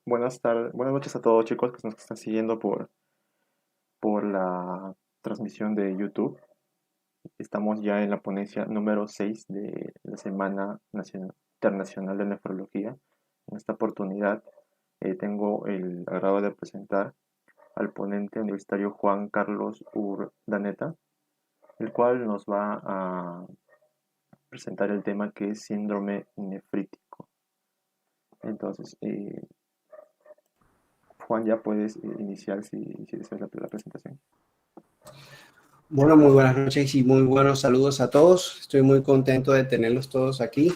Buenas tardes, buenas noches a todos chicos que nos están siguiendo por la transmisión de YouTube. Estamos ya en la ponencia número 6 de la Semana Internacional de Nefrología. En esta oportunidad tengo el agrado de presentar al ponente universitario Juan Carlos Urdaneta, el cual nos va a presentar el tema que es síndrome nefrítico. Entonces, Juan, ya puedes iniciar si deseas la presentación. Bueno, muy buenas noches y muy buenos saludos a todos. Estoy muy contento de tenerlos todos aquí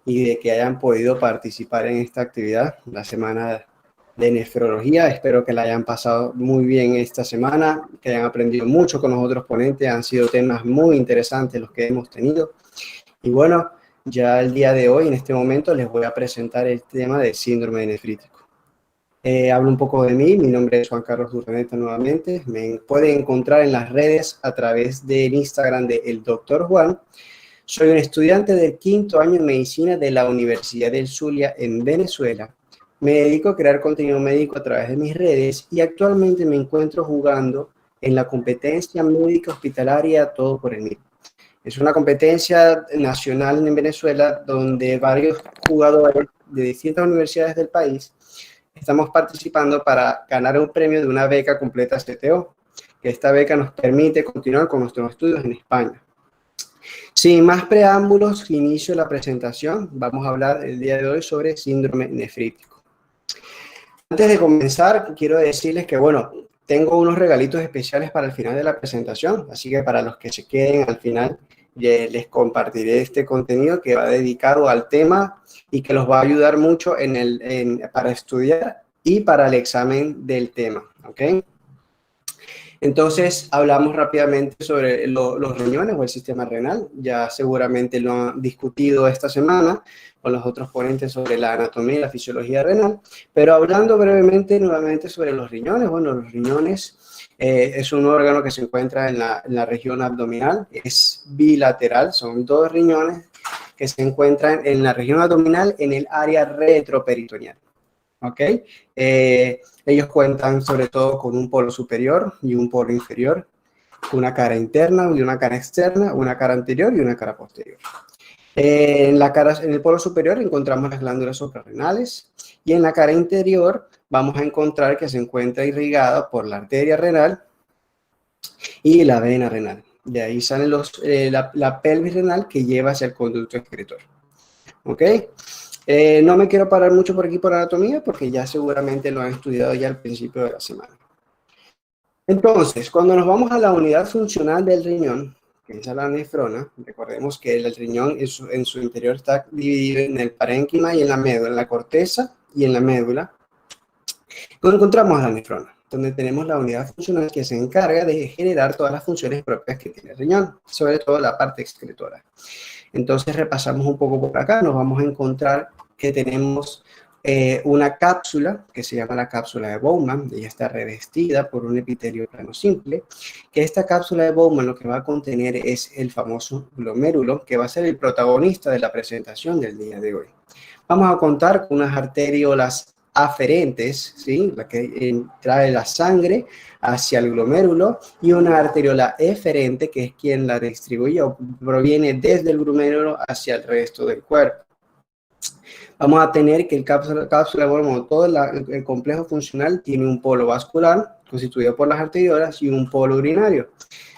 y de que hayan podido participar en esta actividad, la semana de nefrología. Espero que la hayan pasado muy bien esta semana, que hayan aprendido mucho con los otros ponentes. Han sido temas muy interesantes los que hemos tenido. Y bueno, ya el día de hoy, en este momento, les voy a presentar el tema del síndrome nefrítico. Hablo un poco de mí, mi nombre es Juan Carlos Urdaneta nuevamente, me pueden encontrar en las redes a través del Instagram de El Dr. Juan. Soy un estudiante del quinto año de medicina de la Universidad del Zulia en Venezuela. Me dedico a crear contenido médico a través de mis redes y actualmente me encuentro jugando en la competencia médica hospitalaria Todo por el Mil. Es una competencia nacional en Venezuela donde varios jugadores de distintas universidades del país estamos participando para ganar un premio de una beca completa CTO, que esta beca nos permite continuar con nuestros estudios en España. Sin más preámbulos, inicio la presentación. Vamos a hablar el día de hoy sobre síndrome nefrítico. Antes de comenzar, quiero decirles que, bueno, tengo unos regalitos especiales para el final de la presentación, así que para los que se queden al final, les compartiré este contenido que va dedicado al tema y que los va a ayudar mucho para estudiar y para el examen del tema, ¿ok? Entonces, hablamos rápidamente sobre los riñones o el sistema renal. Ya seguramente lo han discutido esta semana con los otros ponentes sobre la anatomía y la fisiología renal, pero hablando brevemente nuevamente sobre los riñones. Bueno, los riñones es un órgano que se encuentra en la región abdominal, es bilateral, son dos riñones que se encuentran en la región abdominal en el área retroperitoneal. ¿Ok? Ellos cuentan sobre todo con un polo superior y un polo inferior, una cara interna y una cara externa, una cara anterior y una cara posterior. En el polo superior encontramos las glándulas suprarrenales y en la cara interior vamos a encontrar que se encuentra irrigada por la arteria renal y la vena renal. De ahí sale la pelvis renal que lleva hacia el conducto excretor. ¿Ok? No me quiero parar mucho por aquí por anatomía porque ya seguramente lo han estudiado ya al principio de la semana. Entonces, cuando nos vamos a la unidad funcional del riñón, que es la nefrona, recordemos que el riñón en su interior está dividido en el parénquima y en la médula, en la corteza y en la médula. Cuando encontramos la nefrona, donde tenemos la unidad funcional que se encarga de generar todas las funciones propias que tiene el riñón, sobre todo la parte excretora. Entonces repasamos un poco por acá, nos vamos a encontrar que tenemos una cápsula que se llama la cápsula de Bowman. Ella está revestida por un epitelio plano simple, que esta cápsula de Bowman lo que va a contener es el famoso glomérulo, que va a ser el protagonista de la presentación del día de hoy. Vamos a contar con unas arteriolas aferentes, ¿sí? La que trae la sangre hacia el glomérulo, y una arteriola eferente, que es quien la distribuye o proviene desde el glomérulo hacia el resto del cuerpo. Vamos a tener que el cápsula, bueno, todo el complejo funcional tiene un polo vascular constituido por las arteriolas y un polo urinario,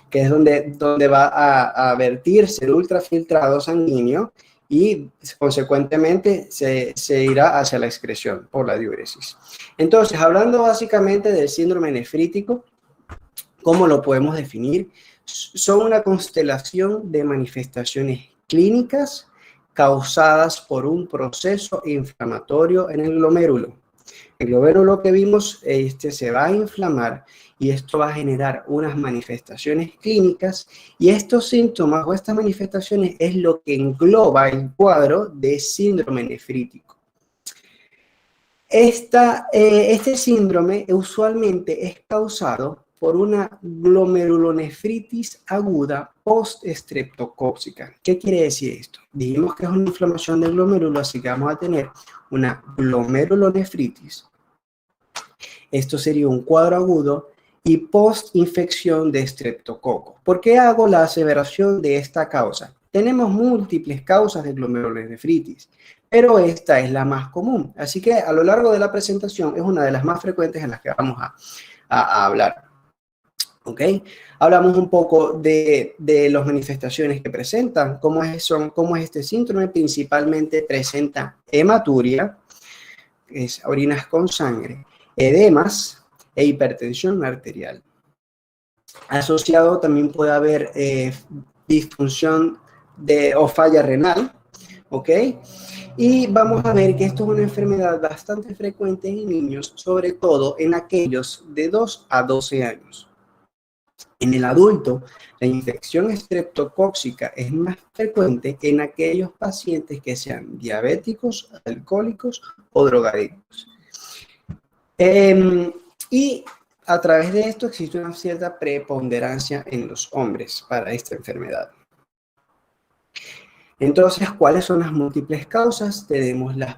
que es donde va a vertirse el ultrafiltrado sanguíneo y consecuentemente se irá hacia la excreción por la diuresis. Entonces, hablando básicamente del síndrome nefrítico, ¿cómo lo podemos definir? Son una constelación de manifestaciones clínicas causadas por un proceso inflamatorio en el glomérulo. El glomérulo que vimos se va a inflamar y esto va a generar unas manifestaciones clínicas, y estos síntomas o estas manifestaciones es lo que engloba el cuadro de síndrome nefrítico. Este síndrome usualmente es causado por una glomerulonefritis aguda post-estreptocóxica. ¿Qué quiere decir esto? Dijimos que es una inflamación del glomérulo, así que vamos a tener una glomerulonefritis. Esto sería un cuadro agudo y post-infección de estreptococo. ¿Por qué hago la aseveración de esta causa? Tenemos múltiples causas de glomerulonefritis, pero esta es la más común. Así que a lo largo de la presentación es una de las más frecuentes en las que vamos a hablar. ¿Ok? Hablamos un poco de las manifestaciones que presentan, cómo es este síndrome. Principalmente presenta hematuria, que es orinas con sangre, edemas e hipertensión arterial. Asociado también puede haber disfunción o falla renal, ¿ok? Y vamos a ver que esto es una enfermedad bastante frecuente en niños, sobre todo en aquellos de 2 a 12 años. En el adulto, la infección estreptocóxica es más frecuente en aquellos pacientes que sean diabéticos, alcohólicos o drogadictos. Y a través de esto existe una cierta preponderancia en los hombres para esta enfermedad. Entonces, ¿cuáles son las múltiples causas? Tenemos las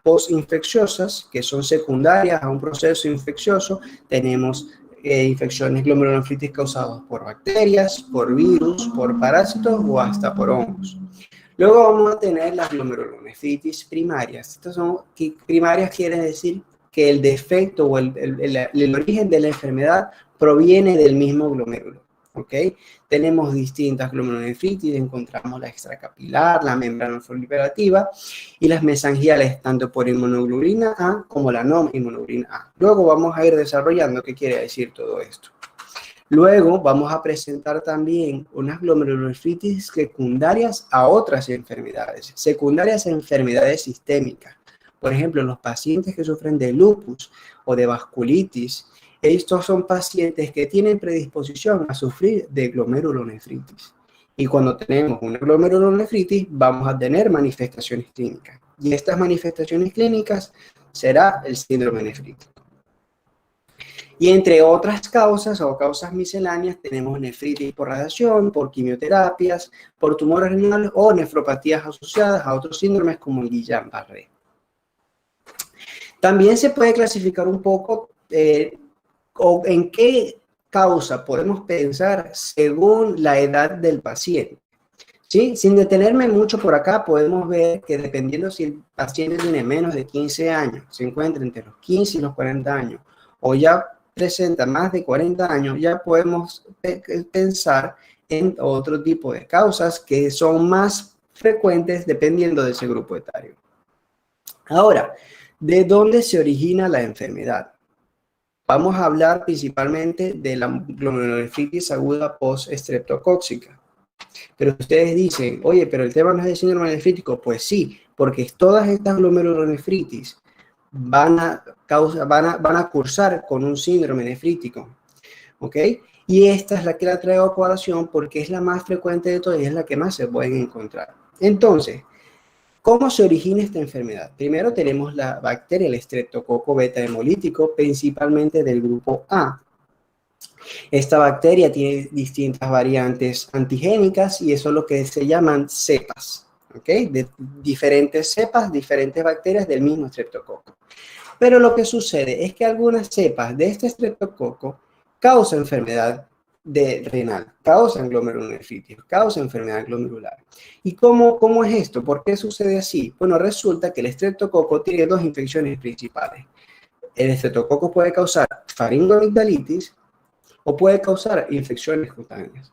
postinfecciosas, que son secundarias a un proceso infeccioso. Tenemos infecciones glomerulonefritis causadas por bacterias, por virus, por parásitos o hasta por hongos. Luego vamos a tener las glomerulonefritis primarias. Estas son primarias, quiere decir que el defecto o el origen de la enfermedad proviene del mismo glomérulo. ¿Ok? Tenemos distintas glomerulonefritis, encontramos la extracapilar, la membrana proliferativa y las mesangiales, tanto por inmunoglobulina A como la no inmunoglobulina A. Luego vamos a ir desarrollando qué quiere decir todo esto. Luego vamos a presentar también unas glomerulonefritis secundarias a otras enfermedades, secundarias a enfermedades sistémicas. Por ejemplo, los pacientes que sufren de lupus o de vasculitis, estos son pacientes que tienen predisposición a sufrir de glomerulonefritis. Y cuando tenemos una glomerulonefritis, vamos a tener manifestaciones clínicas. Y estas manifestaciones clínicas será el síndrome nefrítico. Y entre otras causas o causas misceláneas tenemos nefritis por radiación, por quimioterapias, por tumores renales o nefropatías asociadas a otros síndromes como el Guillain-Barré. También se puede clasificar un poco o en qué causa podemos pensar según la edad del paciente. ¿Sí? Sin detenerme mucho por acá, podemos ver que dependiendo si el paciente tiene menos de 15 años, se encuentra entre los 15 y los 40 años, o ya presenta más de 40 años, ya podemos pensar en otro tipo de causas que son más frecuentes dependiendo de ese grupo etario. Ahora, ¿de dónde se origina la enfermedad? Vamos a hablar principalmente de la glomerulonefritis aguda post-estreptocóxica. Pero ustedes dicen, oye, pero el tema no es de síndrome nefrítico. Pues sí, porque todas estas glomerulonefritis van a cursar con un síndrome nefrítico. ¿Ok? Y esta es la que la traigo a colación porque es la más frecuente de todas y es la que más se pueden encontrar. Entonces, ¿cómo se origina esta enfermedad? Primero tenemos la bacteria, el estreptococo beta hemolítico, principalmente del grupo A. Esta bacteria tiene distintas variantes antigénicas y eso es lo que se llaman cepas, ¿ok? De diferentes cepas, diferentes bacterias del mismo estreptococo. Pero lo que sucede es que algunas cepas de este estreptococo causan enfermedad renal, causan glomerulonefritis, causan enfermedad glomerular. ¿Y cómo es esto? ¿Por qué sucede así? Bueno, resulta que el estreptococo tiene dos infecciones principales. El estreptococo puede causar faringoamigdalitis o puede causar infecciones cutáneas.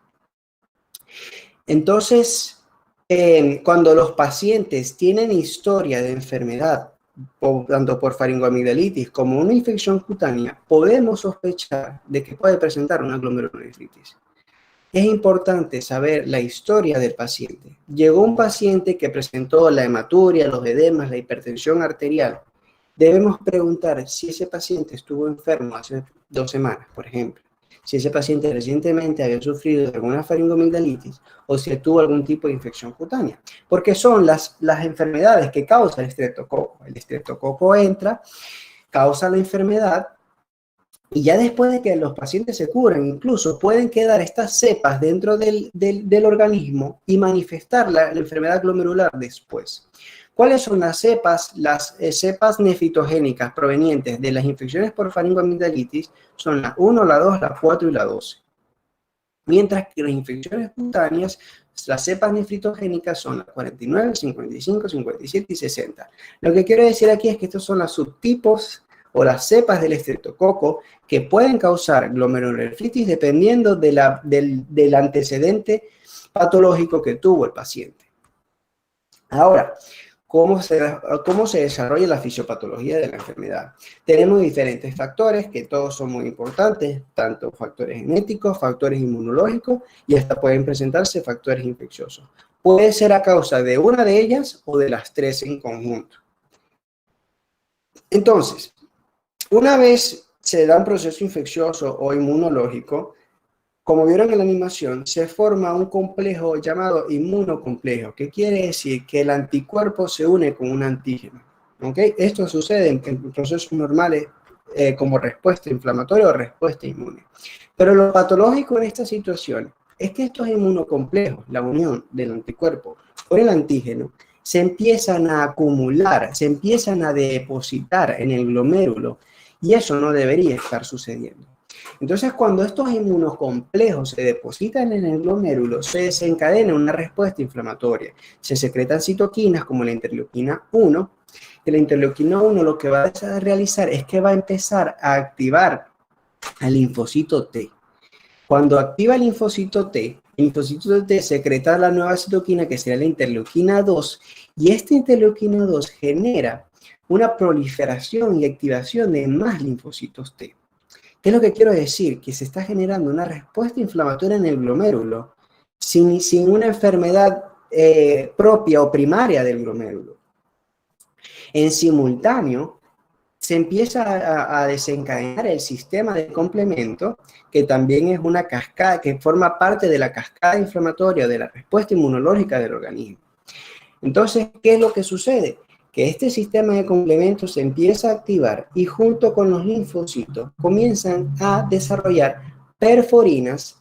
Entonces, cuando los pacientes tienen historia de enfermedad, tanto por faringoamigdalitis como una infección cutánea, podemos sospechar de que puede presentar una glomerulonefritis. Es importante saber la historia del paciente. Llegó un paciente que presentó la hematuria, los edemas, la hipertensión arterial. Debemos preguntar si ese paciente estuvo enfermo hace 2 semanas, por ejemplo. Si ese paciente recientemente había sufrido de alguna faringoamigdalitis o si tuvo algún tipo de infección cutánea. Porque son las enfermedades que causan el estreptococo. El estreptococo entra, causa la enfermedad Y ya después de que los pacientes se curan, incluso pueden quedar estas cepas dentro del organismo y manifestar la enfermedad glomerular después. ¿Cuáles son las cepas? Las cepas nefritogénicas provenientes de las infecciones por faringoamigdalitis son la 1, la 2, la 4 y la 12. Mientras que las infecciones cutáneas, las cepas nefritogénicas son las 49, 55, 57 y 60. Lo que quiero decir aquí es que estos son los subtipos o las cepas del estreptococo que pueden causar glomerulonefritis dependiendo del antecedente patológico que tuvo el paciente. Ahora, ¿cómo se desarrolla la fisiopatología de la enfermedad? Tenemos diferentes factores que todos son muy importantes, tanto factores genéticos, factores inmunológicos y hasta pueden presentarse factores infecciosos. Puede ser a causa de una de ellas o de las tres en conjunto. Entonces, una vez se da un proceso infeccioso o inmunológico, como vieron en la animación, se forma un complejo llamado inmunocomplejo, que quiere decir que el anticuerpo se une con un antígeno. ¿Okay? Esto sucede en procesos normales como respuesta inflamatoria o respuesta inmune. Pero lo patológico en esta situación es que estos inmunocomplejos, la unión del anticuerpo con el antígeno, se empiezan a acumular, se empiezan a depositar en el glomérulo, y eso no debería estar sucediendo. Entonces, cuando estos inmunocomplejos se depositan en el glomérulo, se desencadena una respuesta inflamatoria. Se secretan citoquinas como la interleuquina 1, y la interleuquina 1 lo que va a realizar es que va a empezar a activar al linfocito T. Cuando activa el linfocito T secreta la nueva citoquina que será la interleuquina 2, y esta interleuquina 2 genera una proliferación y activación de más linfocitos T. ¿Qué es lo que quiero decir? Que se está generando una respuesta inflamatoria en el glomérulo sin una enfermedad propia o primaria del glomérulo. En simultáneo, se empieza a desencadenar el sistema de complemento, que también es una cascada, que forma parte de la cascada inflamatoria de la respuesta inmunológica del organismo. Entonces, ¿qué es lo que sucede? Que este sistema de complemento se empieza a activar y junto con los linfocitos comienzan a desarrollar perforinas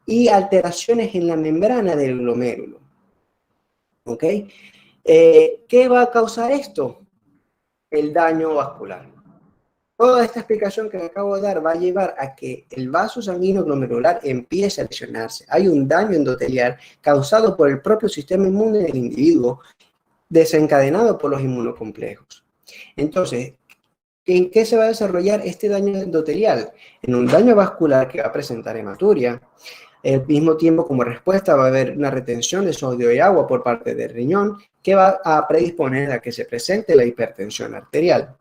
y alteraciones en la membrana del glomérulo. ¿Ok? ¿Qué va a causar esto? El daño vascular. Toda esta explicación que me acabo de dar va a llevar a que el vaso sanguíneo glomerular empiece a lesionarse. Hay un daño endotelial causado por el propio sistema inmune del individuo, desencadenado por los inmunocomplejos. Entonces, ¿en qué se va a desarrollar este daño endotelial? En un daño vascular que va a presentar hematuria. Al mismo tiempo, como respuesta, va a haber una retención de sodio y agua por parte del riñón que va a predisponer a que se presente la hipertensión arterial.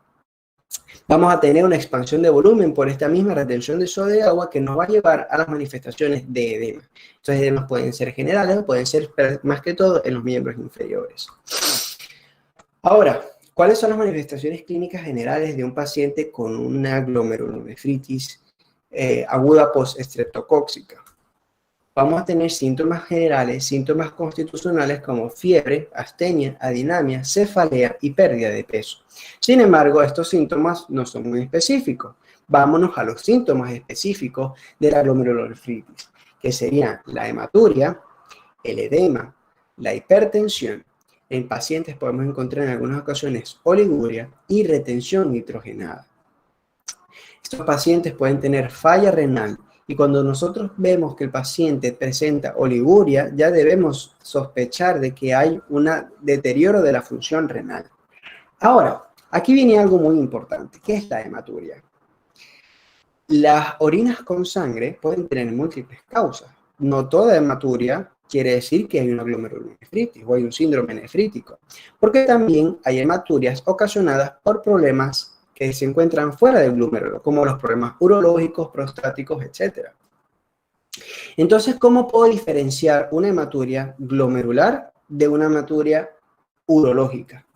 Vamos a tener una expansión de volumen por esta misma retención de sodio y agua que nos va a llevar a las manifestaciones de edema. Estos edemas pueden ser generales o pueden ser más que todo en los miembros inferiores. Ahora, ¿cuáles son las manifestaciones clínicas generales de un paciente con una glomerulonefritis aguda post-estreptocóxica? Vamos a tener síntomas generales, síntomas constitucionales como fiebre, astenia, adinamia, cefalea y pérdida de peso. Sin embargo, estos síntomas no son muy específicos. Vámonos a los síntomas específicos de la glomerulonefritis, que serían la hematuria, el edema, la hipertensión. En pacientes podemos encontrar en algunas ocasiones oliguria y retención nitrogenada. Estos pacientes pueden tener falla renal. Y cuando nosotros vemos que el paciente presenta oliguria, ya debemos sospechar de que hay un deterioro de la función renal. Ahora, aquí viene algo muy importante, que es la hematuria. Las orinas con sangre pueden tener múltiples causas. No toda hematuria quiere decir que hay una glomerulonefritis o hay un síndrome nefrítico, porque también hay hematurias ocasionadas por problemas que se encuentran fuera del glomérulo, como los problemas urológicos, prostáticos, etc. Entonces, ¿cómo puedo diferenciar una hematuria glomerular de una hematuria urológica?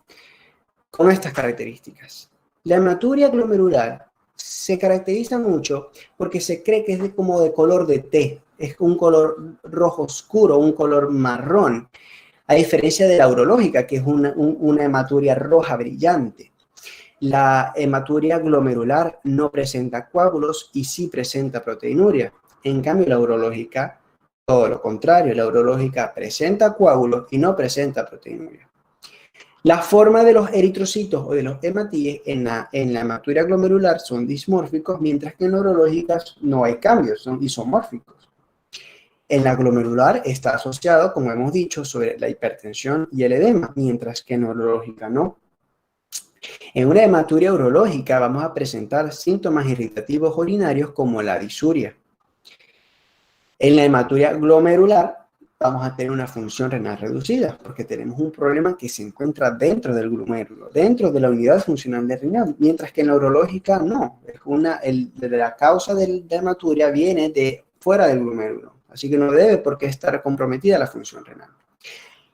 Con estas características. La hematuria glomerular se caracteriza mucho porque se cree que es como de color de té, es un color rojo oscuro, un color marrón, a diferencia de la urológica, que es una hematuria roja brillante. La hematuria glomerular no presenta coágulos y sí presenta proteinuria. En cambio, la urológica, todo lo contrario, la urológica presenta coágulos y no presenta proteinuria. La forma de los eritrocitos o de los hematíes en la hematuria glomerular son dismórficos, mientras que en la urológica no hay cambios, son isomórficos. En la glomerular está asociado, como hemos dicho, sobre la hipertensión y el edema, mientras que en la urológica no. En una hematuria urológica vamos a presentar síntomas irritativos urinarios como la disuria. En la hematuria glomerular vamos a tener una función renal reducida porque tenemos un problema que se encuentra dentro del glomérulo, dentro de la unidad funcional del riñón, mientras que en la urológica no. La causa de la hematuria viene de fuera del glomérulo, así que no debe por qué estar comprometida la función renal.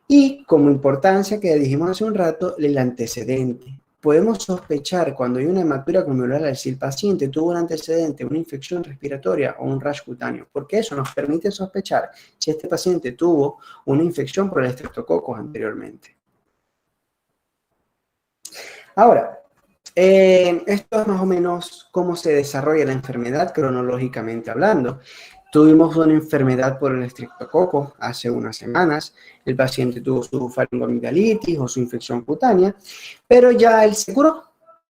Y como importancia que dijimos hace un rato, el antecedente. Podemos sospechar cuando hay una hematuria glomerular si el paciente tuvo un antecedente, una infección respiratoria o un rash cutáneo, porque eso nos permite sospechar si este paciente tuvo una infección por el estreptococcus anteriormente. Ahora, esto es más o menos cómo se desarrolla la enfermedad cronológicamente hablando. Tuvimos una enfermedad por el estreptococo hace unas semanas, el paciente tuvo su faringoamigdalitis o su infección cutánea, pero ya él se curó,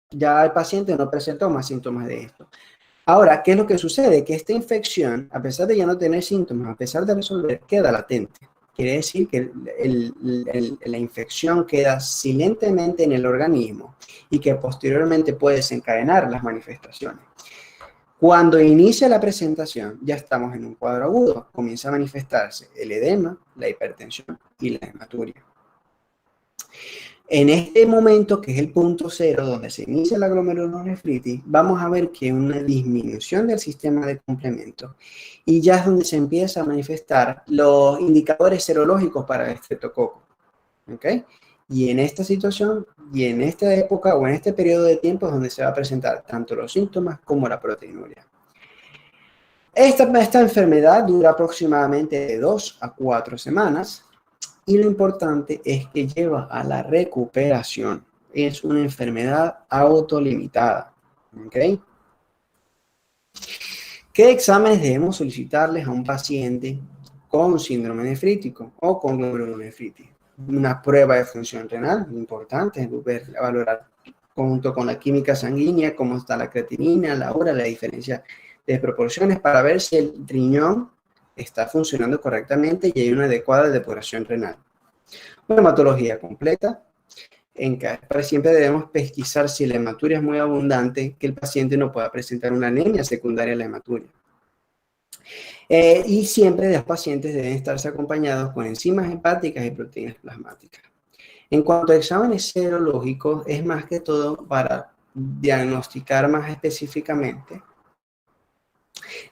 ya el paciente no presentó más síntomas de esto. Ahora, ¿qué es lo que sucede? Que esta infección, a pesar de ya no tener síntomas, a pesar de resolver, queda latente. Quiere decir que la infección queda silentemente en el organismo y que posteriormente puede desencadenar las manifestaciones. Cuando inicia la presentación, ya estamos en un cuadro agudo, comienza a manifestarse el edema, la hipertensión y la hematuria. En este momento, que es el punto cero, donde se inicia la glomerulonefritis, vamos a ver que hay una disminución del sistema de complemento y ya es donde se empieza a manifestar los indicadores serológicos para el estreptococo. ¿Okay? Y en esta situación, y en esta época o en este periodo de tiempo es donde se va a presentar tanto los síntomas como la proteinuria. Esta enfermedad dura aproximadamente de 2 a 4 semanas y lo importante es que lleva a la recuperación. Es una enfermedad autolimitada. ¿Okay? ¿Qué exámenes debemos solicitarles a un paciente con síndrome nefrítico o con glomerulonefritis? Una prueba de función renal, importante, valorar junto con la química sanguínea, cómo está la creatinina, la hora, la diferencia de proporciones para ver si el riñón está funcionando correctamente y hay una adecuada depuración renal. Una hematología completa, siempre debemos pesquisar si la hematuria es muy abundante, que el paciente no pueda presentar una anemia secundaria a la hematuria. Y siempre los pacientes deben estarse acompañados con enzimas hepáticas y proteínas plasmáticas. En cuanto a exámenes serológicos, es más que todo para diagnosticar más específicamente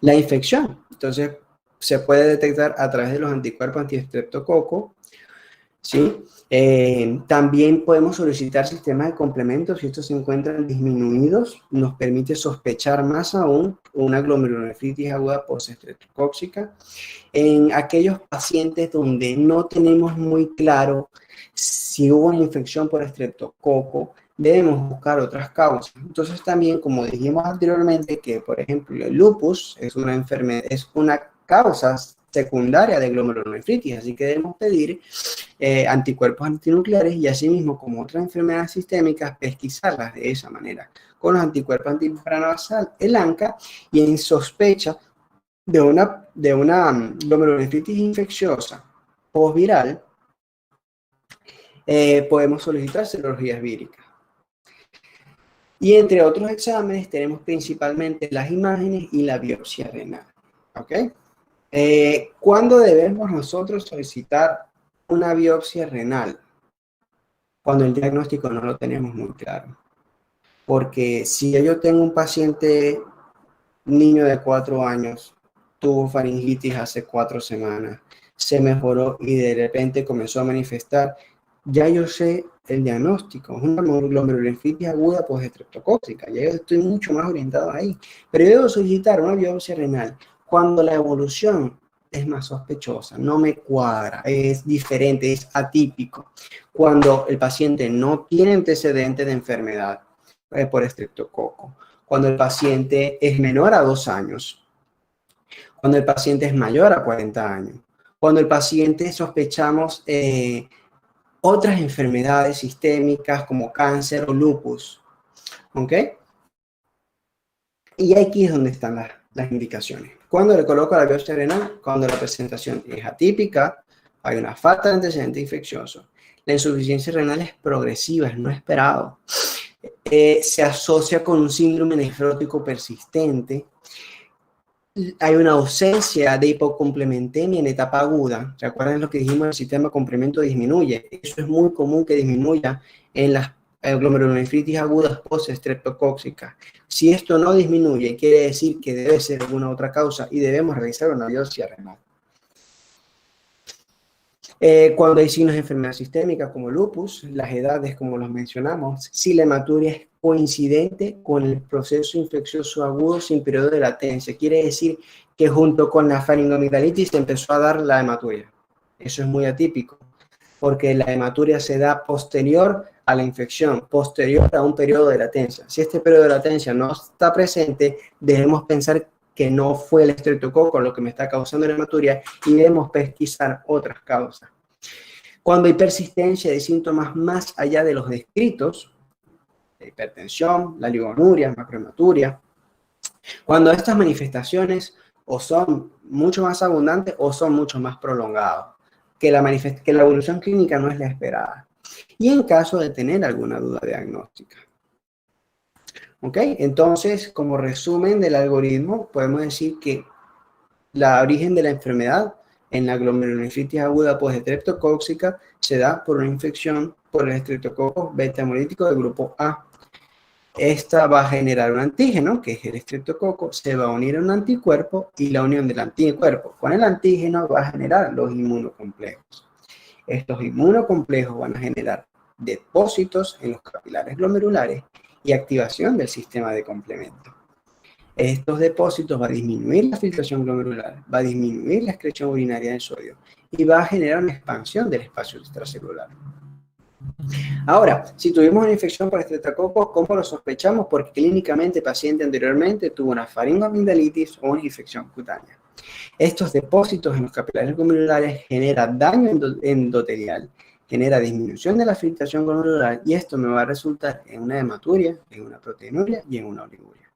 la infección. Entonces, se puede detectar a través de los anticuerpos antiestreptococo, ¿sí? También podemos solicitar sistemas de complementos si estos se encuentran disminuidos, nos permite sospechar más aún una glomerulonefritis aguda postestreptocóxica. En aquellos pacientes donde no tenemos muy claro si hubo una infección por estreptococo, debemos buscar otras causas. Entonces también, como dijimos anteriormente, que por ejemplo el lupus es una enfermedad, es una causa secundaria de glomerulonefritis, así que debemos pedir anticuerpos antinucleares y asimismo, como otras enfermedades sistémicas, pesquisarlas de esa manera, con los anticuerpos antimembrana basal, el ANCA, y en sospecha de una glomerulonefritis infecciosa postviral, podemos solicitar serologías víricas. Y entre otros exámenes tenemos principalmente las imágenes y la biopsia renal. ¿Ok? ¿Cuándo debemos nosotros solicitar una biopsia renal? Cuando el diagnóstico no lo tenemos muy claro. Porque si yo tengo un paciente, niño de 4 años, tuvo faringitis hace 4 semanas, se mejoró y de repente comenzó a manifestar, ya yo sé el diagnóstico, es una glomerulonefritis aguda postestreptocóxica, ya yo estoy mucho más orientado ahí. Pero yo debo solicitar una biopsia renal cuando la evolución es más sospechosa, no me cuadra, es diferente, es atípico. Cuando el paciente no tiene antecedentes de enfermedad, por estreptococo. Cuando el paciente es menor a 2 años. Cuando el paciente es mayor a 40 años. Cuando el paciente sospechamos otras enfermedades sistémicas como cáncer o lupus. ¿Ok? Y aquí es donde están las indicaciones. Cuando le coloco la biopsia renal, cuando la presentación es atípica, hay una falta de antecedente infeccioso. La insuficiencia renal es progresiva, es no esperado. Se asocia con un síndrome nefrótico persistente. Hay una ausencia de hipocomplementemia en etapa aguda. ¿Recuerdan lo que dijimos? El sistema de complemento disminuye. Eso es muy común que disminuya en las glomerulonefritis agudas post-estreptocóxica. Si esto no disminuye, quiere decir que debe ser alguna otra causa y debemos realizar una biopsia renal. Cuando hay signos de enfermedad sistémica como lupus, las edades como los mencionamos, si la hematuria es coincidente con el proceso infeccioso agudo sin periodo de latencia, quiere decir que junto con la faringoamigdalitis se empezó a dar la hematuria. Eso es muy atípico, porque la hematuria se da posterior a la infección, posterior a un periodo de latencia. Si este periodo de latencia no está presente, debemos pensar que no fue el estreptococo lo que me está causando la hematuria y debemos pesquisar otras causas. Cuando hay persistencia de síntomas más allá de los descritos, la hipertensión, la oligonuria, macrohematuria, cuando estas manifestaciones o son mucho más abundantes o son mucho más prolongadas, que la evolución clínica no es la esperada. Y en caso de tener alguna duda diagnóstica. ¿Ok? Entonces, como resumen del algoritmo, podemos decir que la origen de la enfermedad en la glomerulonefritis aguda postestreptocóxica se da por una infección por el estreptococo beta hemolítico del grupo A. Esta va a generar un antígeno, que es el estreptococo, se va a unir a un anticuerpo y la unión del anticuerpo con el antígeno va a generar los inmunocomplejos. Estos inmunocomplejos van a generar depósitos en los capilares glomerulares y activación del sistema de complemento. Estos depósitos van a disminuir la filtración glomerular, va a disminuir la excreción urinaria de sodio y va a generar una expansión del espacio extracelular. Ahora, si tuvimos una infección por estreptococo, ¿cómo lo sospechamos? Porque clínicamente el paciente anteriormente tuvo una faringoamigdalitis o una infección cutánea. Estos depósitos en los capilares glomerulares generan daño endotelial, genera disminución de la filtración glomerular y esto me va a resultar en una hematuria, en una proteinuria y en una oliguria.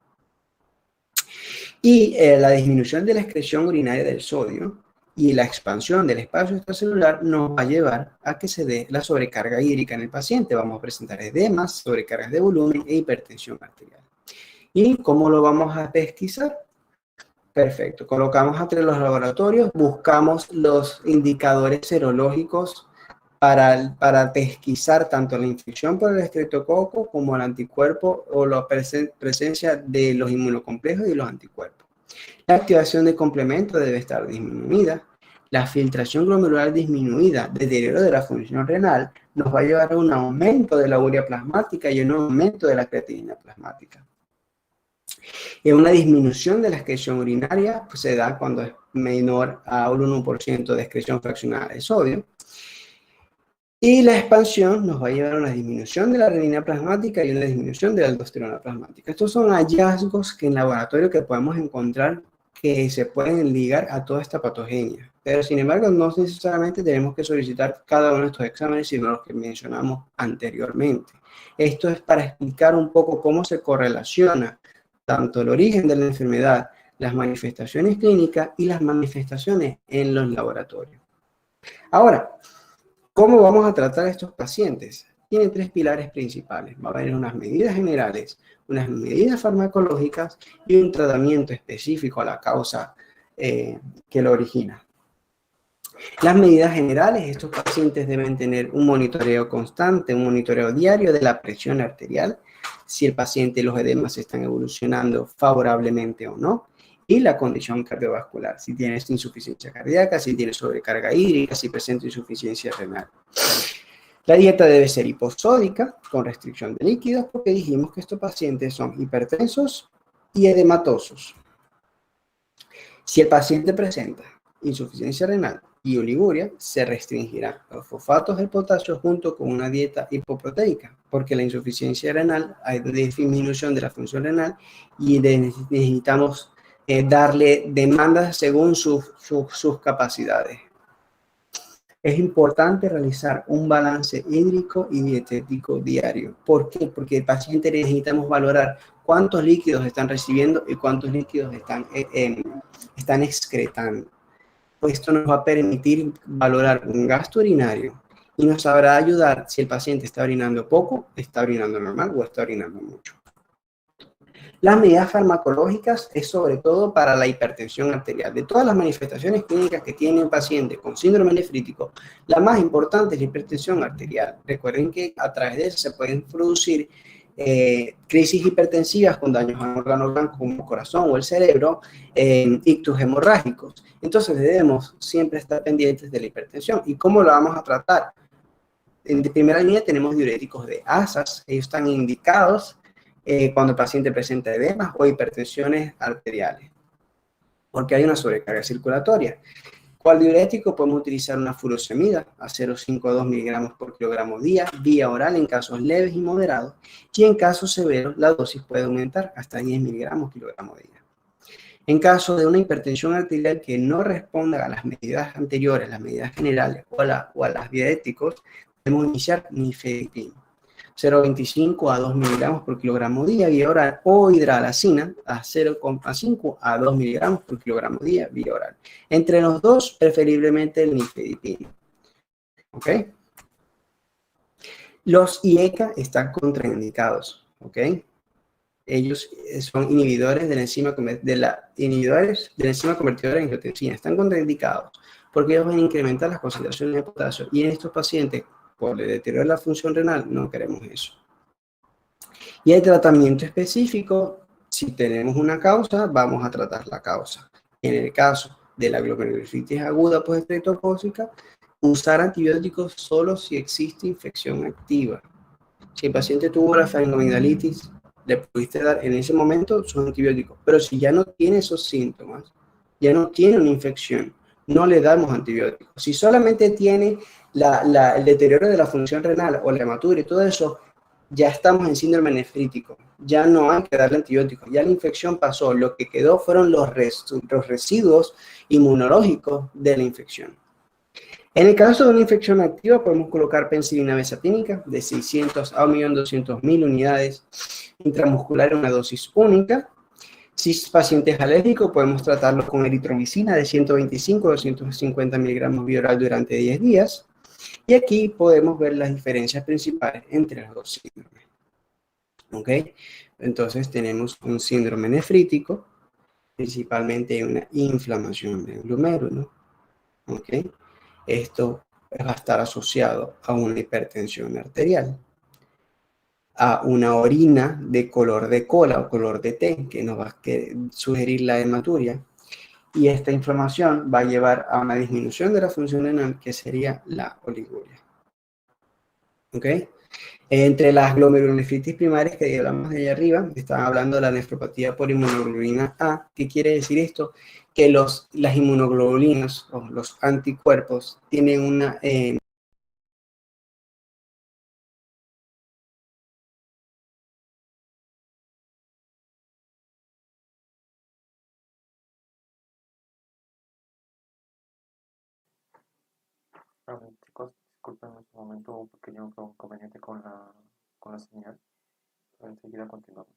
Y la disminución de la excreción urinaria del sodio y la expansión del espacio extracelular nos va a llevar a que se dé la sobrecarga hídrica en el paciente. Vamos a presentar edemas, sobrecargas de volumen e hipertensión arterial. ¿Y cómo lo vamos a pesquisar? Perfecto. Colocamos entre los laboratorios, buscamos los indicadores serológicos para pesquisar tanto la infección por el estreptococo como el anticuerpo o la presencia de los inmunocomplejos y los anticuerpos. La activación de complemento debe estar disminuida. La filtración glomerular disminuida, deterioro de la función renal, nos va a llevar a un aumento de la urea plasmática y un aumento de la creatinina plasmática. Y una disminución de la excreción urinaria pues, se da cuando es menor a un 1% de excreción fraccionada de sodio. Y la expansión nos va a llevar a una disminución de la renina plasmática y una disminución de la aldosterona plasmática. Estos son hallazgos que en laboratorio que podemos encontrar que se pueden ligar a toda esta patogenia. Pero sin embargo, no necesariamente tenemos que solicitar cada uno de estos exámenes, sino los que mencionamos anteriormente. Esto es para explicar un poco cómo se correlaciona tanto el origen de la enfermedad, las manifestaciones clínicas y las manifestaciones en los laboratorios. Ahora, ¿cómo vamos a tratar a estos pacientes? Tienen 3 pilares principales. Va a haber unas medidas generales, unas medidas farmacológicas y un tratamiento específico a la causa que lo origina. Las medidas generales, estos pacientes deben tener un monitoreo constante, un monitoreo diario de la presión arterial, si el paciente y los edemas están evolucionando favorablemente o no, y la condición cardiovascular, si tienes insuficiencia cardíaca, si tienes sobrecarga hídrica, si presenta insuficiencia renal. La dieta debe ser hiposódica, con restricción de líquidos, porque dijimos que estos pacientes son hipertensos y edematosos. Si el paciente presenta insuficiencia renal y oliguria, se restringirán los fosfatos del potasio junto con una dieta hipoproteica, porque la insuficiencia renal hay disminución de la función renal y necesitamos darle demandas según sus capacidades. Es importante realizar un balance hídrico y dietético diario. ¿Por qué? Porque el paciente necesitamos valorar cuántos líquidos están recibiendo y cuántos líquidos están excretando. Esto nos va a permitir valorar un gasto urinario y nos sabrá ayudar si el paciente está orinando poco, está orinando normal o está orinando mucho. Las medidas farmacológicas es sobre todo para la hipertensión arterial. De todas las manifestaciones clínicas que tiene un paciente con síndrome nefrítico, la más importante es la hipertensión arterial. Recuerden que a través de eso se pueden producir crisis hipertensivas con daños a órganos blancos como el corazón o el cerebro, ictus hemorrágicos. Entonces debemos siempre estar pendientes de la hipertensión. ¿Y cómo lo vamos a tratar? En primera línea tenemos diuréticos de ASAs. Ellos están indicados cuando el paciente presenta edemas o hipertensiones arteriales, porque hay una sobrecarga circulatoria. ¿Cuál diurético? Podemos utilizar una furosemida a 0,5 a 2 miligramos por kilogramo día, vía oral en casos leves y moderados, y en casos severos la dosis puede aumentar hasta 10 miligramos kilogramo día. En caso de una hipertensión arterial que no responda a las medidas anteriores, las medidas generales o a las diuréticos, podemos iniciar nifedipina. 0,25 a 2 miligramos por kilogramo día vía oral o hidralazina a 0,5 a 2 miligramos por kilogramo día vía oral. Entre los dos, preferiblemente el nifedipina. ¿Ok? Los IECA están contraindicados. ¿Ok? Ellos son inhibidores de la enzima convertidora en angiotensina. Están contraindicados porque ellos van a incrementar las concentraciones de potasio y en estos pacientes, por el deterioro de la función renal, no queremos eso. Y el tratamiento específico, si tenemos una causa, vamos a tratar la causa. En el caso de la glomerulonefritis aguda postestreptocócica, usar antibióticos solo si existe infección activa. Si el paciente tuvo la faringoamigdalitis, le pudiste dar en ese momento sus antibióticos, pero si ya no tiene esos síntomas, ya no tiene una infección, no le damos antibióticos. Si solamente tiene el deterioro de la función renal o la hematuria y todo eso, ya estamos en síndrome nefrítico, ya no hay que darle antibióticos, ya la infección pasó, lo que quedó fueron los residuos inmunológicos de la infección. En el caso de una infección activa, podemos colocar penicilina besatínica de 600 a 1.200.000 unidades intramuscular en una dosis única. Si es paciente alérgico, podemos tratarlo con eritromicina de 125 a 250 miligramos vía oral durante 10 días. Y aquí podemos ver las diferencias principales entre los dos síndromes. ¿Ok? Entonces tenemos un síndrome nefrítico, principalmente una inflamación del glomérulo. ¿Ok? Esto va a estar asociado a una hipertensión arterial, a una orina de color de cola o color de té, que nos va a sugerir la hematuria, y esta inflamación va a llevar a una disminución de la función renal, que sería la oliguria. ¿Ok? Entre las glomerulonefritis primarias que hablamos de allá arriba, están hablando de la nefropatía por inmunoglobulina A. ¿Qué quiere decir esto? Que las inmunoglobulinas o los anticuerpos tienen una Chicos, disculpen en este momento un pequeño inconveniente con la señal. Enseguida continuamos.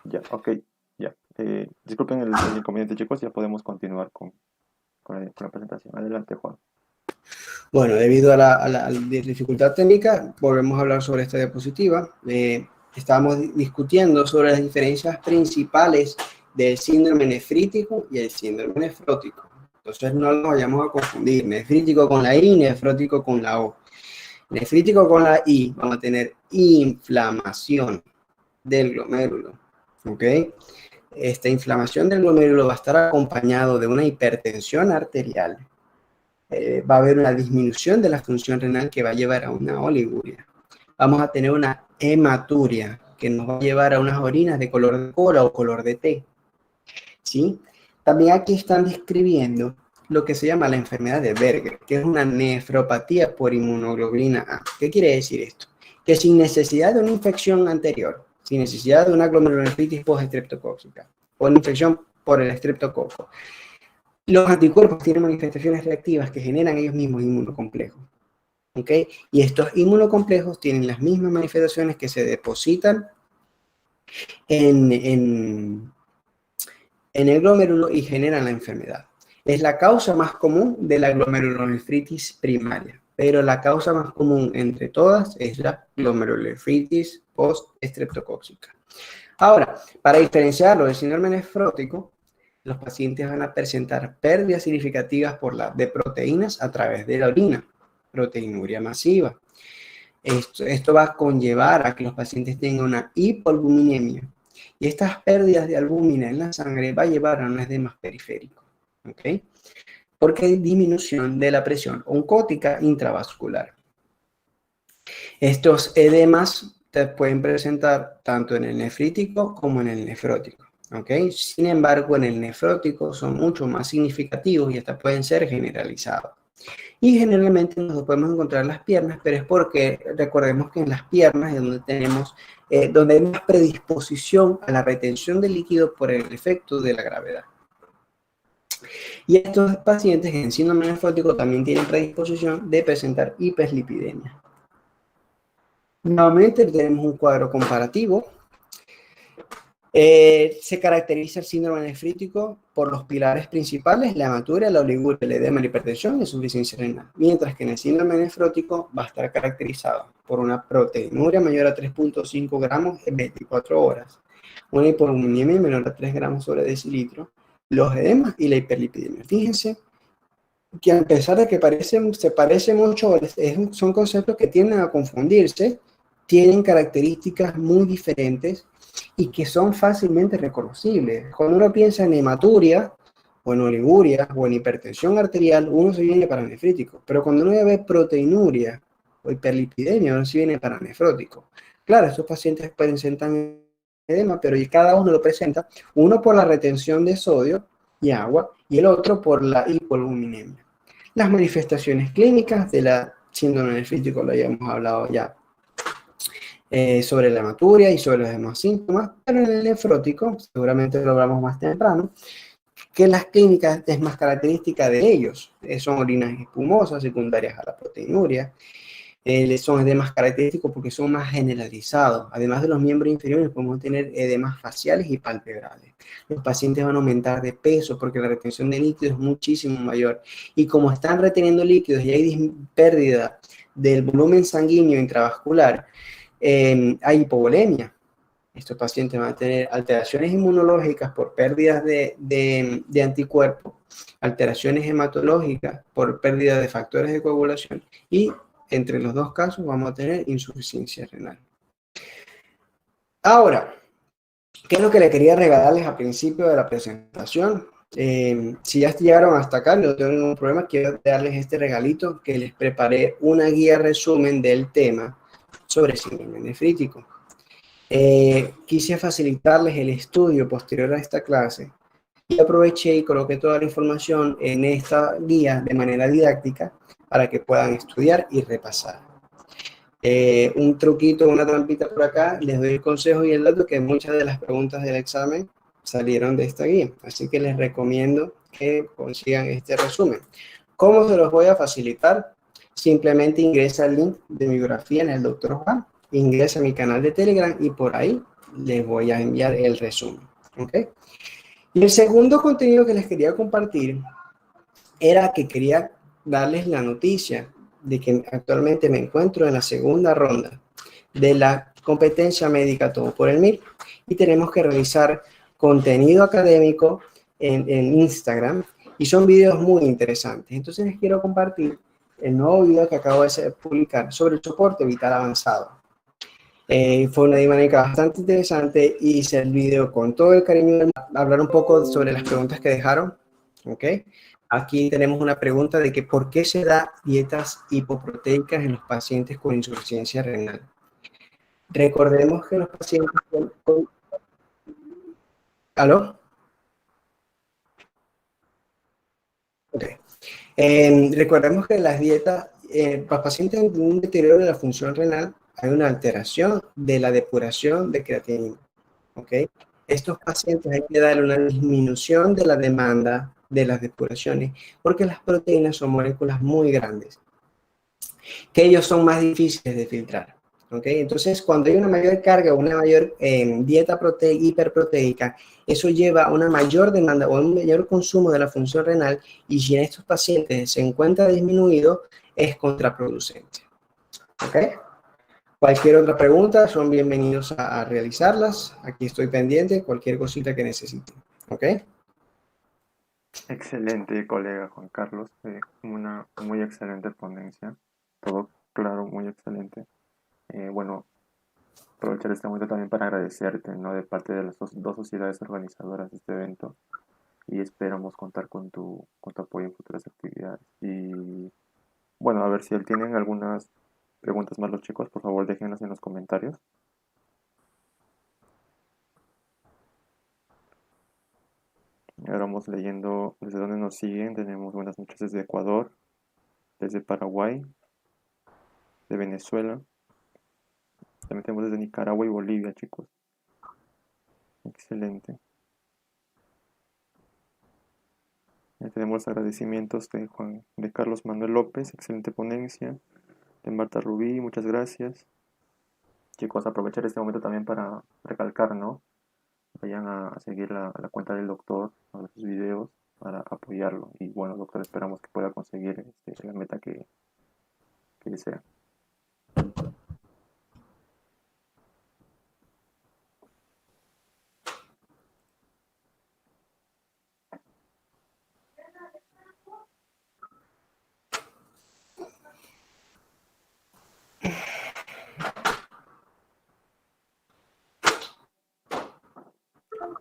Ya, ok, ya. Disculpen el inconveniente, chicos, ya podemos continuar con la presentación. Adelante, Juan. Bueno, debido a la dificultad técnica, volvemos a hablar sobre esta diapositiva. Estábamos discutiendo sobre las diferencias principales del síndrome nefrítico y el síndrome nefrótico. Entonces no nos vayamos a confundir, nefrítico con la I, nefrótico con la O. Nefrítico con la I, vamos a tener inflamación del glomérulo, ¿ok? Esta inflamación del glomérulo va a estar acompañado de una hipertensión arterial. Va a haber una disminución de la función renal que va a llevar a una oliguria. Vamos a tener una hematuria que nos va a llevar a unas orinas de color de cola o color de té, ¿sí? También aquí están describiendo lo que se llama la enfermedad de Berger, que es una nefropatía por inmunoglobulina A. ¿Qué quiere decir esto? Que sin necesidad de una infección anterior, sin necesidad de una glomerulonefritis post-estreptocócica o una infección por el estreptococo, los anticuerpos tienen manifestaciones reactivas que generan ellos mismos inmunocomplejos. ¿Ok? Y estos inmunocomplejos tienen las mismas manifestaciones que se depositan en el glomérulo y generan la enfermedad. Es la causa más común de la glomerulonefritis primaria, pero la causa más común entre todas es la glomerulonefritis post-estreptocócica. Ahora, para diferenciarlo del síndrome nefrótico, los pacientes van a presentar pérdidas significativas de proteínas a través de la orina, proteinuria masiva. Esto va a conllevar a que los pacientes tengan una hipoalbuminemia. Y estas pérdidas de albúmina en la sangre va a llevar a un edema periférico, ¿ok? Porque hay disminución de la presión oncótica intravascular. Estos edemas se pueden presentar tanto en el nefrítico como en el nefrótico, ¿ok? Sin embargo, en el nefrótico son mucho más significativos y hasta pueden ser generalizados. Y generalmente nos podemos encontrar en las piernas, pero es porque recordemos que en las piernas es donde tenemos, donde hay más predisposición a la retención de líquido por el efecto de la gravedad. Y estos pacientes en síndrome nefrótico también tienen predisposición de presentar hiperlipidemia. Nuevamente tenemos un cuadro comparativo. Se caracteriza el síndrome nefrítico por los pilares principales, la hematuria, la oliguria, el edema, la hipertensión y la insuficiencia renal. Mientras que en el síndrome nefrótico va a estar caracterizado por una proteinuria mayor a 3.5 gramos en 24 horas, una hipoalbuminemia menor a 3 gramos sobre decilitro, los edemas y la hiperlipidemia. Fíjense que a pesar de que se parece mucho, son conceptos que tienden a confundirse, tienen características muy diferentes y que son fácilmente reconocibles. Cuando uno piensa en hematuria, o en oliguria, o en hipertensión arterial, uno se viene para nefrítico. Pero cuando uno ve proteinuria o hiperlipidemia, uno se viene para nefrótico. Claro, estos pacientes presentan edema, pero cada uno lo presenta, uno por la retención de sodio y agua, y el otro por la hipoalbuminemia. Las manifestaciones clínicas de la síndrome nefrítico lo habíamos hablado ya. Sobre la hematuria y sobre los demás síntomas, pero en el nefrótico, seguramente lo hablamos más temprano, que las clínicas es más característica de ellos. Son orinas espumosas secundarias a la proteinuria, son edemas característicos porque son más generalizados. Además de los miembros inferiores, podemos tener edemas faciales y palpebrales. Los pacientes van a aumentar de peso porque la retención de líquidos es muchísimo mayor. Y como están reteniendo líquidos y hay pérdida del volumen sanguíneo intravascular, hay hipovolemia. Estos pacientes van a tener alteraciones inmunológicas por pérdidas de anticuerpos, alteraciones hematológicas por pérdida de factores de coagulación y entre los dos casos vamos a tener insuficiencia renal. Ahora, ¿qué es lo que le quería regalarles al principio de la presentación? Si ya llegaron hasta acá, no tengo ningún problema, quiero darles este regalito que les preparé una guía resumen del tema sobre síndrome nefrítico. Quise facilitarles el estudio posterior a esta clase y aproveché y coloqué toda la información en esta guía de manera didáctica para que puedan estudiar y repasar. Un truquito, una trampita por acá, les doy el consejo y el dato que muchas de las preguntas del examen salieron de esta guía, así que les recomiendo que consigan este resumen. ¿Cómo se los voy a facilitar? Simplemente ingresa el link de mi biografía en el Dr. Juan, ingresa a mi canal de Telegram y por ahí les voy a enviar el resumen. ¿Ok? Y el segundo contenido que les quería compartir era que quería darles la noticia de que actualmente me encuentro en la segunda ronda de la competencia médica Todo por el Mil y tenemos que realizar contenido académico en Instagram y son videos muy interesantes. Entonces les quiero compartir el nuevo video que acabo de publicar sobre el soporte vital avanzado. Fue una dinámica bastante interesante y hice el video con todo el cariño, hablar un poco sobre las preguntas que dejaron. ¿Ok? Aquí tenemos una pregunta de que ¿por qué se da dietas hipoproteicas en los pacientes con insuficiencia renal? Recordemos que los pacientes ¿Aló? Ok. Recordemos que las dietas, para pacientes con un deterioro de la función renal, hay una alteración de la depuración de creatinina. ¿Ok? Estos pacientes hay que darle una disminución de la demanda de las depuraciones porque las proteínas son moléculas muy grandes, que ellos son más difíciles de filtrar. ¿Ok? Entonces, cuando hay una mayor carga, una mayor dieta hiperproteica, eso lleva a una mayor demanda o un mayor consumo de la función renal y si en estos pacientes se encuentra disminuido, es contraproducente. ¿Ok? Cualquier otra pregunta, son bienvenidos a realizarlas. Aquí estoy pendiente, cualquier cosita que necesiten. ¿Ok? Excelente, colega Juan Carlos. Una muy excelente ponencia. Todo claro, muy excelente. Bueno, aprovechar este momento también para agradecerte, ¿no? De parte de las dos sociedades organizadoras de este evento y esperamos contar con tu apoyo en futuras actividades. Y bueno, a ver si tienen algunas preguntas más los chicos, por favor déjenlas en los comentarios. Ahora vamos leyendo desde dónde nos siguen. Tenemos buenas noches desde Ecuador, desde Paraguay, de Venezuela. También tenemos desde Nicaragua y Bolivia, chicos. Excelente. Tenemos agradecimientos de Carlos Manuel López, excelente ponencia. De Marta Rubí, muchas gracias. Chicos, aprovechar este momento también para recalcar, ¿no? Vayan a seguir la cuenta del doctor, a ver sus videos para apoyarlo. Y bueno, doctor, esperamos que pueda conseguir la meta que desea.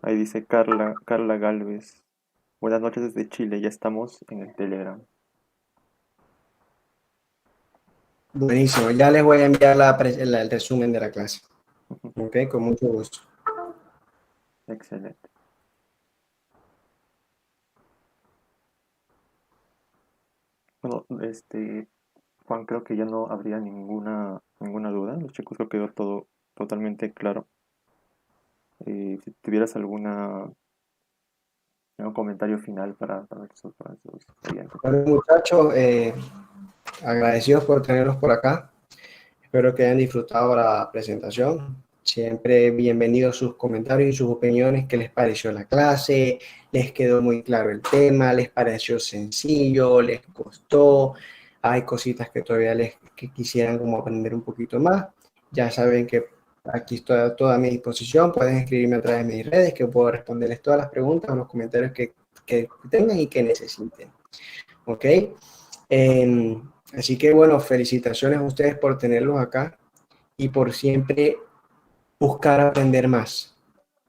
Ahí dice Carla Galvez. Buenas noches desde Chile, ya estamos en el Telegram. Buenísimo, ya les voy a enviar el resumen de la clase. ¿Ok? Con mucho gusto. Excelente. Bueno, Juan, creo que ya no habría ninguna duda. Los chicos creo que quedó todo totalmente claro. Si tuvieras algún comentario final para nuestros oyentes. Bueno, muchachos, agradecidos por tenerlos por acá. Espero que hayan disfrutado la presentación. Siempre bienvenidos sus comentarios y sus opiniones. ¿Qué les pareció la clase? ¿Les quedó muy claro el tema? ¿Les pareció sencillo? ¿Les costó? Hay cositas que todavía que quisieran como aprender un poquito más. Ya saben que aquí estoy a toda mi disposición. Pueden escribirme a través de mis redes que puedo responderles todas las preguntas o los comentarios que tengan y que necesiten. ¿Ok? Así que bueno, felicitaciones a ustedes por tenerlos acá y por siempre buscar aprender más,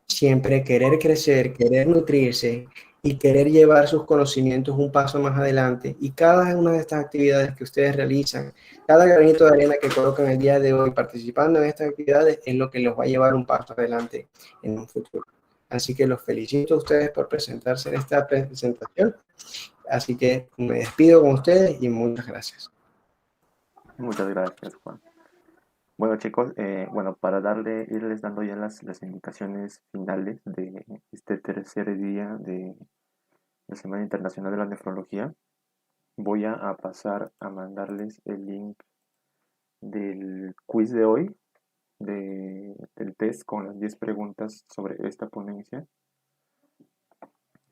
siempre querer crecer, querer nutrirse y querer llevar sus conocimientos un paso más adelante. Y cada una de estas actividades que ustedes realizan, cada granito de arena que colocan el día de hoy participando en estas actividades es lo que los va a llevar un paso adelante en un futuro. Así que los felicito a ustedes por presentarse en esta presentación. Así que me despido con ustedes y muchas gracias. Muchas gracias, Juan. Bueno, chicos, bueno, para irles dando ya las indicaciones finales de este tercer día de la Semana Internacional de la Nefrología, voy a pasar a mandarles el link del quiz de hoy del test con las 10 preguntas sobre esta ponencia.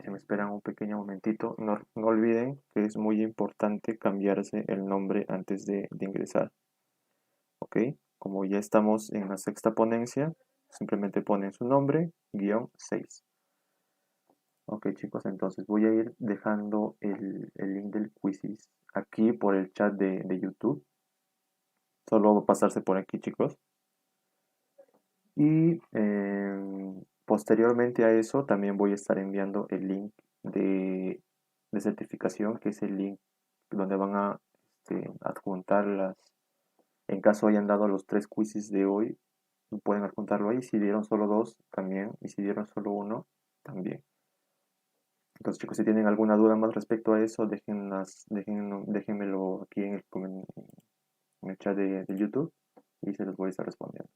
Si me esperan un pequeño momentito, no olviden que es muy importante cambiarse el nombre antes de ingresar. Ok, como ya estamos en la sexta ponencia, simplemente ponen su nombre, guión 6. Ok chicos, entonces voy a ir dejando el link del quizzes aquí por el chat de YouTube. Solo va a pasarse por aquí chicos. Y posteriormente a eso también voy a estar enviando el link de certificación, que es el link donde van a adjuntar en caso hayan dado los 3 quizzes de hoy, pueden adjuntarlo ahí. Si dieron solo 2 también, y si dieron solo uno también. Entonces chicos, si tienen alguna duda más respecto a eso, déjenmelo aquí en el chat de YouTube y se los voy a estar respondiendo.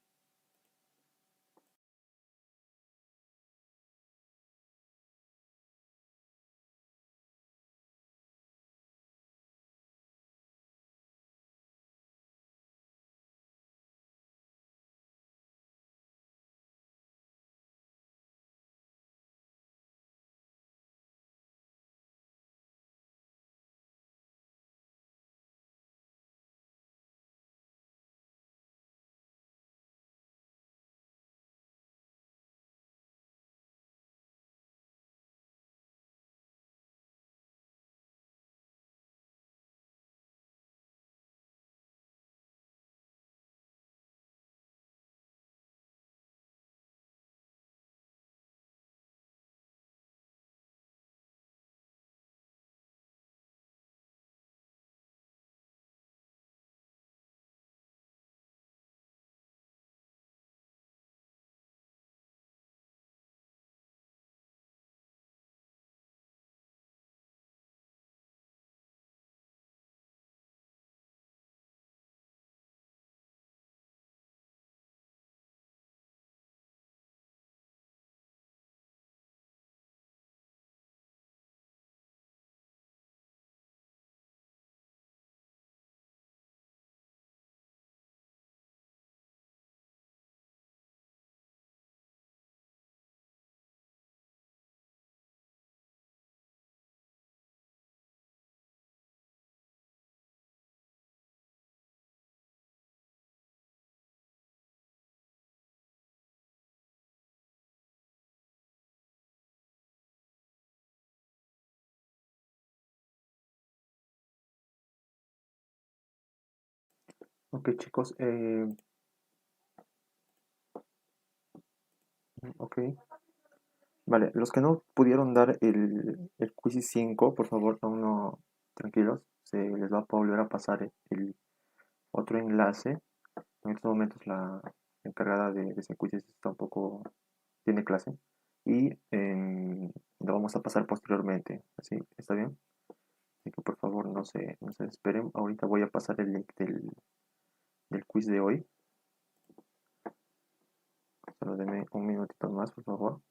Ok chicos, ok. Vale, los que no pudieron dar el quiz 5, por favor, aún no, tranquilos, se les va a volver a pasar el otro enlace. En estos momentos la encargada de ese quiz está un poco, tiene clase y lo vamos a pasar posteriormente, ¿así? ¿Está bien? Así que por favor no se esperen, ahorita voy a pasar el link del quiz de hoy. Solo denme un minutito más, por favor.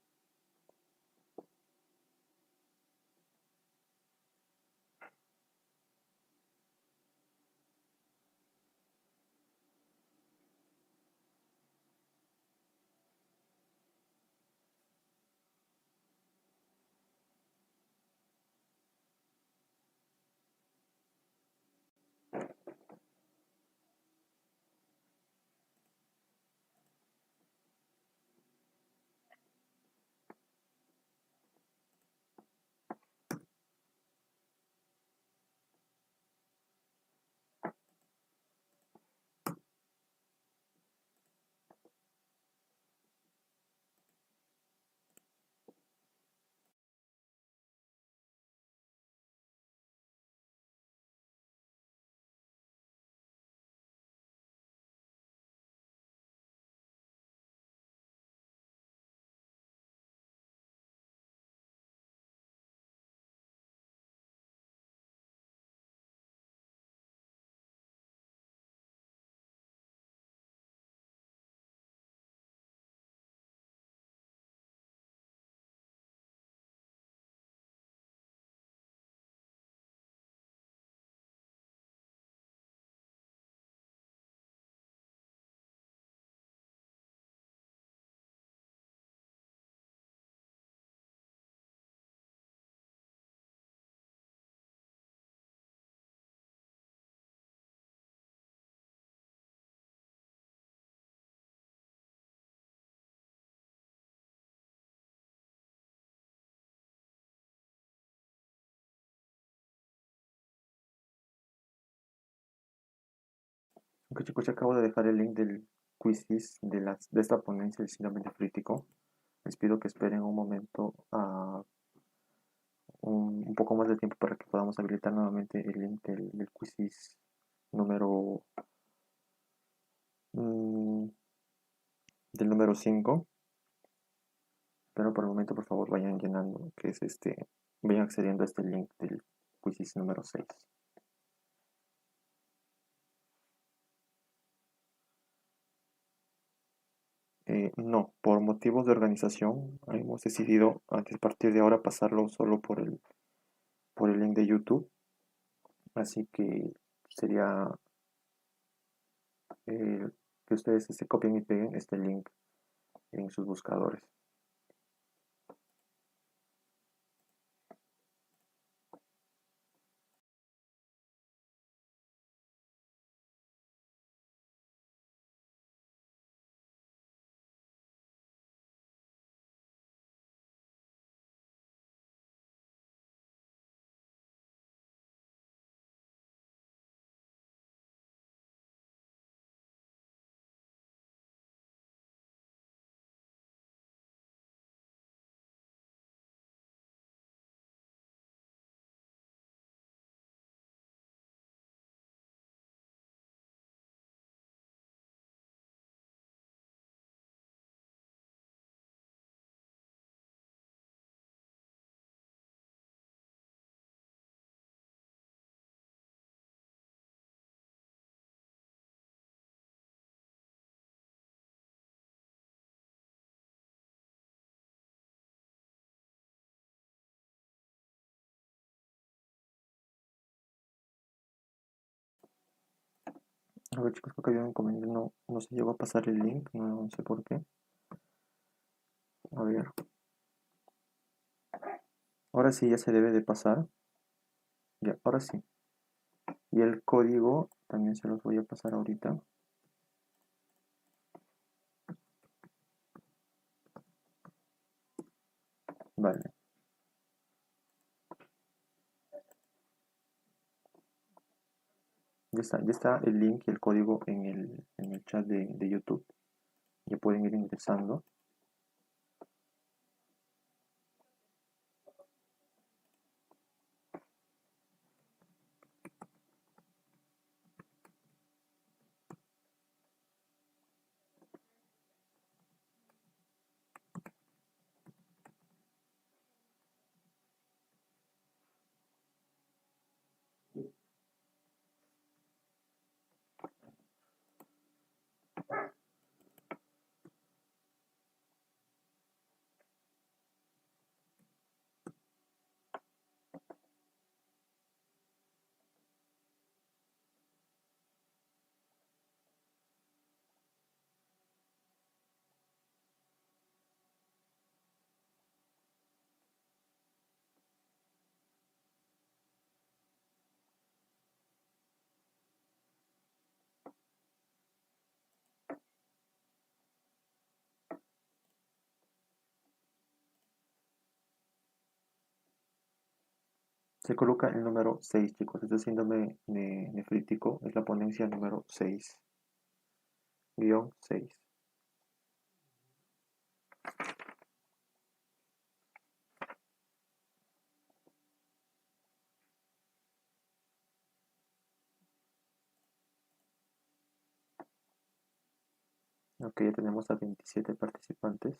Ok, chicos, ya acabo de dejar el link del quizzes de esta ponencia del síndrome nefrítico. Les pido que esperen un momento, un poco más de tiempo para que podamos habilitar nuevamente el link del quizzes número, mm, del número 5. Pero por el momento, por favor, vayan llenando, que es vayan accediendo a este link del quizzes número 6. No, por motivos de organización hemos decidido a partir de ahora pasarlo solo por el link de YouTube. Así que sería que ustedes se copien y peguen este link en sus buscadores. A ver, chicos, creo que había un inconveniente, no se llegó a pasar el link, no sé por qué. A ver, ahora sí ya se debe de pasar. Ya, ahora sí. Y el código también se los voy a pasar ahorita. Vale. Ya está el link y el código en el chat de YouTube. Ya pueden ir ingresando. Se coloca el número 6, chicos. Este síndrome nefrítico es la ponencia número 6. Guión 6. Ok, ya tenemos a 27 participantes.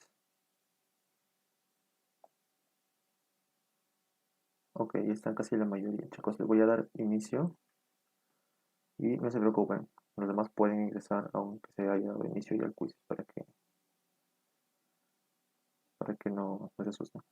Ok, ya están casi la mayoría, chicos. Les voy a dar inicio y no se preocupen. Los demás pueden ingresar aunque se haya dado inicio ya al quiz para que no se asusten.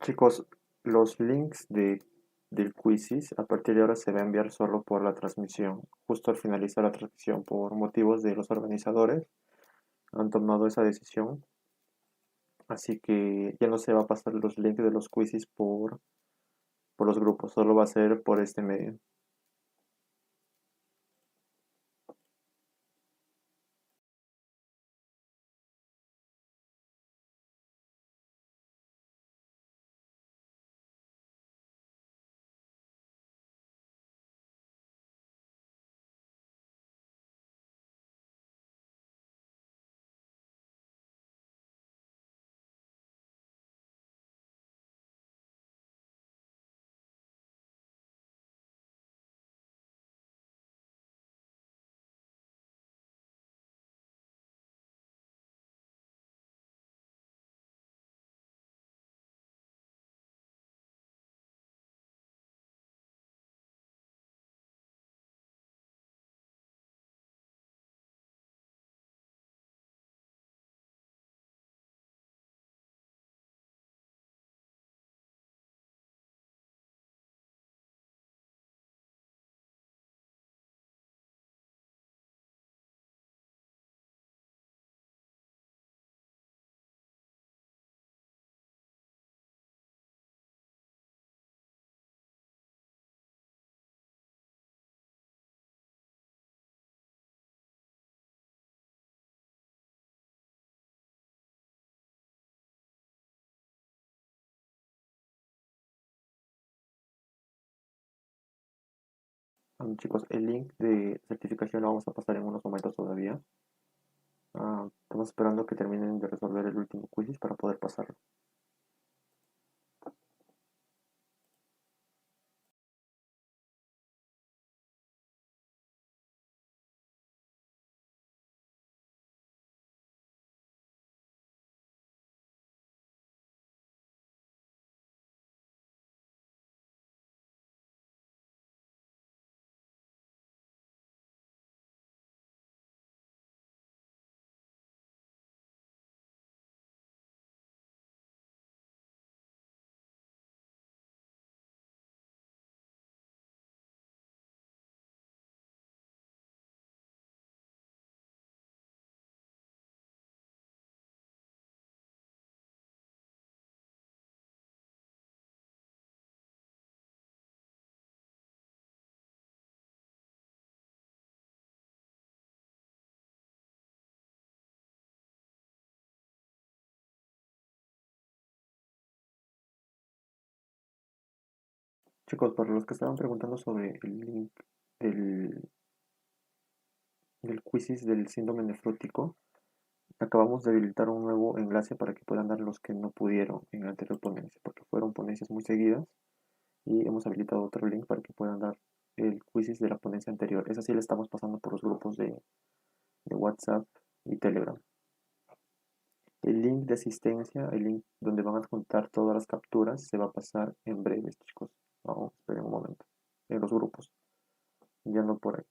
Chicos, los links del quizzes a partir de ahora se va a enviar solo por la transmisión. Justo al finalizar la transmisión, por motivos de los organizadores, han tomado esa decisión. Así que ya no se va a pasar los links de los quizzes por los grupos, solo va a ser por este medio. Chicos, el link de certificación lo vamos a pasar en unos momentos todavía. Estamos esperando que terminen de resolver el último quiz para poder pasarlo. Chicos, para los que estaban preguntando sobre el link del, del quizzes del síndrome nefrótico, acabamos de habilitar un nuevo enlace para que puedan dar los que no pudieron en la anterior ponencia, porque fueron ponencias muy seguidas y hemos habilitado otro link para que puedan dar el quizzes de la ponencia anterior. Esa sí le estamos pasando por los grupos de WhatsApp y Telegram. El link de asistencia, el link donde van a juntar todas las capturas, se va a pasar en breve, chicos. Vamos, esperen un momento. En los grupos, ya no por ahí.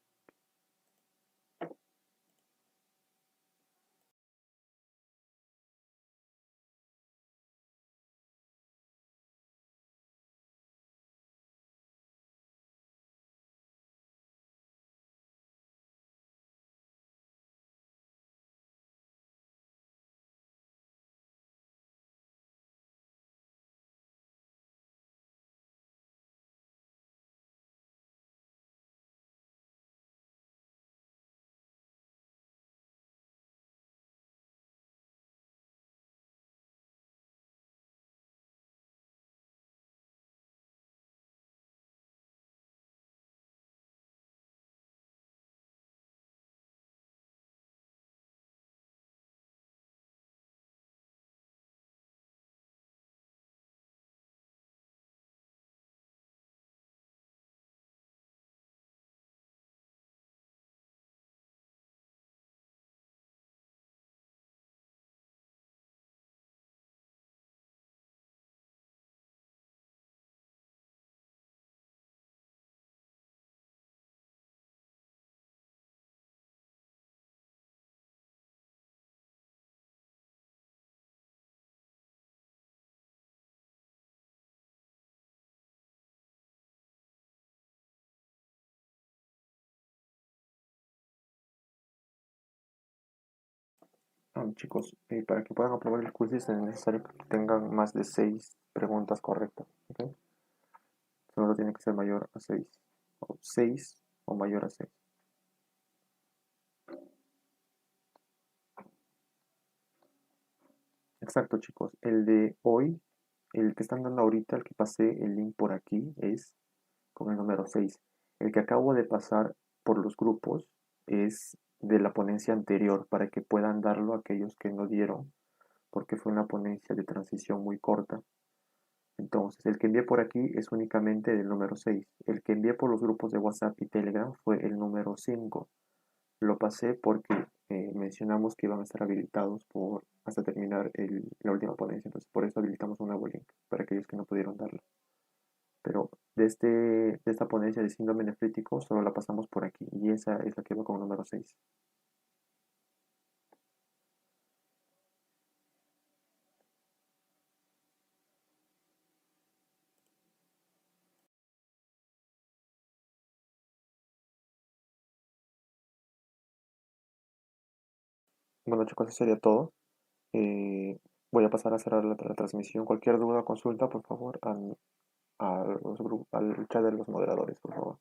Chicos, para que puedan aprobar el quiz es necesario que tengan más de 6 preguntas correctas. ¿Ok? Solo tiene que ser mayor a 6. O 6 o mayor a 6. Exacto, chicos. El de hoy, el que están dando ahorita, el que pasé el link por aquí, es con el número 6. El que acabo de pasar por los grupos es de la ponencia anterior para que puedan darlo a aquellos que no dieron, porque fue una ponencia de transición muy corta. Entonces, el que envié por aquí es únicamente del número 6. El que envié por los grupos de WhatsApp y Telegram fue el número 5. Lo pasé porque mencionamos que iban a estar habilitados hasta terminar la última ponencia. Entonces, por eso habilitamos un nuevo link para aquellos que no pudieron darlo. Pero de esta ponencia de síndrome nefrítico solo la pasamos por aquí. Y esa es la que va con el número 6. Bueno, chicos, eso sería todo. Eh, Voy a pasar a cerrar la transmisión. Cualquier duda o consulta, por favor, al chat de los moderadores, por favor.